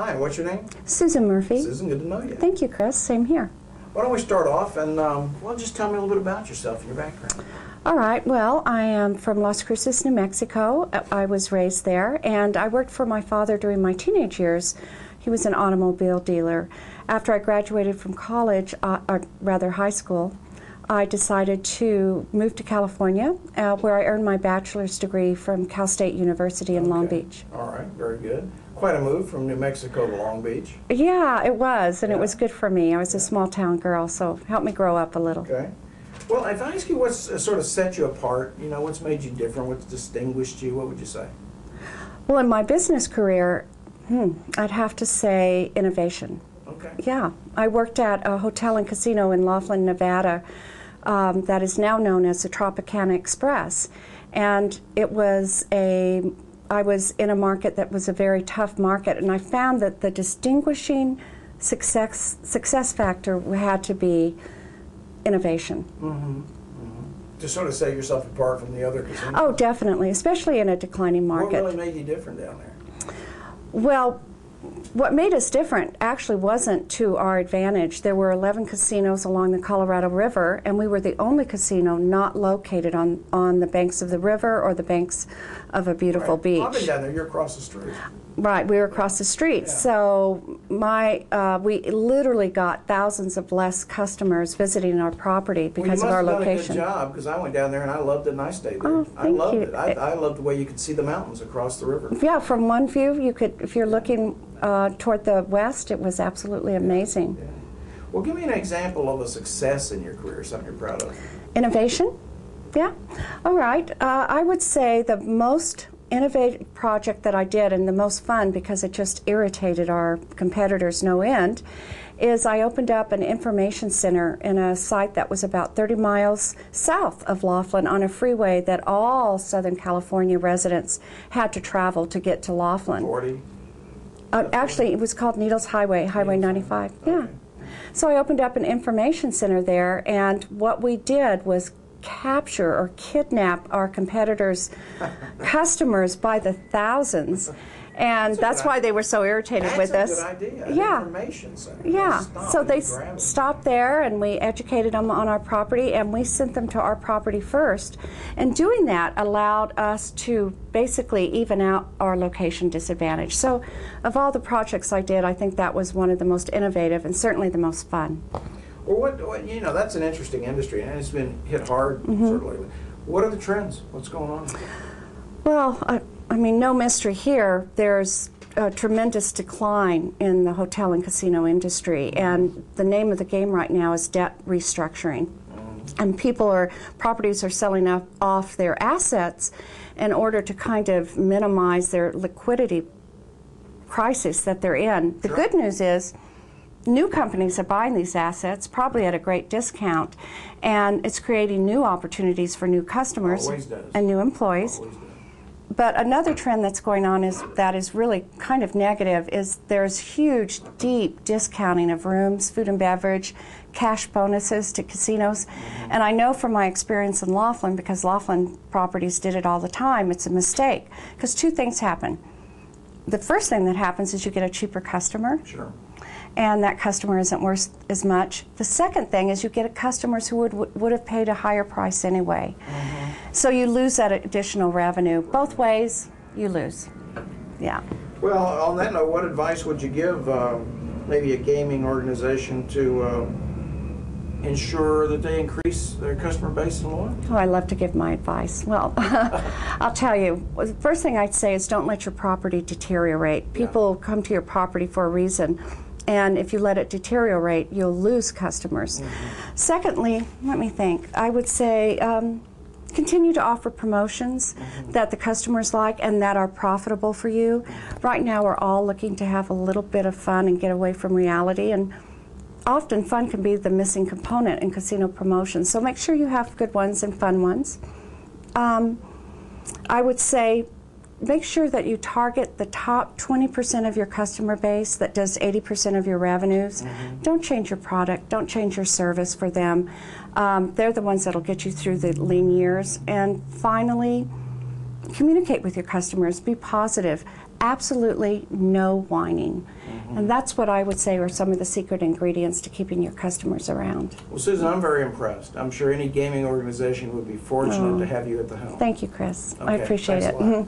Hi, what's your name? Susan Murphy. Susan, good to know you. Thank you, Chris. Same here. Why don't we start off and, well, just tell me a little bit about yourself and your background. All right. Well, I am from Las Cruces, New Mexico. I was raised there, and I worked for my father during my teenage years. He was an automobile dealer. After I graduated from college, or rather high school, I decided to move to California, where I earned my bachelor's degree from Cal State University in Long Beach. All right, very good. Quite a move from New Mexico to Long Beach. Yeah, it was, and it was good for me. I was a small town girl, so it helped me grow up a little. Okay. Well, if I ask you what's sort of set you apart, you know, what's made you different, what's distinguished you, what would you say? Well, in my business career, I'd have to say innovation. Okay. Yeah. I worked at a hotel and casino in Laughlin, Nevada, that is now known as the Tropicana Express. And it was I was in a market that was a very tough market, and I found that the distinguishing success factor had to be innovation. To sort of set yourself apart from the other casinos? Oh, definitely, especially in a declining market. What really made you different down there? Well, what made us different actually wasn't to our advantage. There were 11 casinos along the Colorado River, and we were the only casino not located on the banks of the river or the banks of a beautiful beach. I've been down there. You're across the street. Right, we were across the street. Yeah. So we literally got thousands of less customers visiting our property because of our location. Well, you must have done a good job, because I went down there and I loved it and I stayed there. Oh, I loved you. it. I loved the way you could see the mountains across the river. Yeah, from one view, you could, if you're looking toward the west, it was absolutely amazing. Yeah. Well, give me an example of a success in your career, something you're proud of. Innovation? Yeah. All right. I would say the most innovative project that I did, and the most fun because it just irritated our competitors no end, is I opened up an information center in a site that was about 30 miles south of Laughlin on a freeway that all Southern California residents had to travel to get to Laughlin. 40? Actually, it was called Needles Highway, Highway 95. Okay. Yeah. So I opened up an information center there, and what we did was capture or kidnap our competitors' customers by the thousands, and that's why they were so irritated with us. That's a good idea. Yeah. Information center. Yeah. So they stopped there, and we educated them on our property, and we sent them to our property first. And doing that allowed us to basically even out our location disadvantage. So of all the projects I did, I think that was one of the most innovative and certainly the most fun. Well, what you know, that's an interesting industry, and it's been hit hard sort of lately. What are the trends? What's going on? Well, I mean, no mystery here. There's a tremendous decline in the hotel and casino industry, and the name of the game right now is debt restructuring. And properties are selling off their assets in order to kind of minimize their liquidity crisis that they're in. The good news is, new companies are buying these assets, probably at a great discount, and it's creating new opportunities for new customers and new employees. But another trend that's going on that is really kind of negative is there's huge, deep discounting of rooms, food and beverage, cash bonuses to casinos. And I know from my experience in Laughlin, because Laughlin properties did it all the time, it's a mistake. Because two things happen. The first thing that happens is you get a cheaper customer. Sure. And that customer isn't worth as much. The second thing is you get customers who would have paid a higher price anyway. So you lose that additional revenue. Both ways, you lose. Yeah. Well, on that note, what advice would you give maybe a gaming organization to ensure that they increase their customer base and loyalty? Oh, I love to give my advice. Well, I'll tell you, the first thing I'd say is don't let your property deteriorate. People come to your property for a reason. And if you let it deteriorate, you'll lose customers. Secondly, let me think. I would say continue to offer promotions that the customers like and that are profitable for you. Right now, we're all looking to have a little bit of fun and get away from reality. And often, fun can be the missing component in casino promotions. So make sure you have good ones and fun ones. I would say make sure that you target the top 20% of your customer base that does 80% of your revenues. Don't change your product. Don't change your service for them. They're the ones that'll get you through the lean years. And finally, communicate with your customers, be positive, absolutely no whining. And that's what I would say are some of the secret ingredients to keeping your customers around. Well, Susan, I'm very impressed. I'm sure any gaming organization would be fortunate to have you at the helm. Thank you, Chris. I Okay, appreciate thanks it. a lot.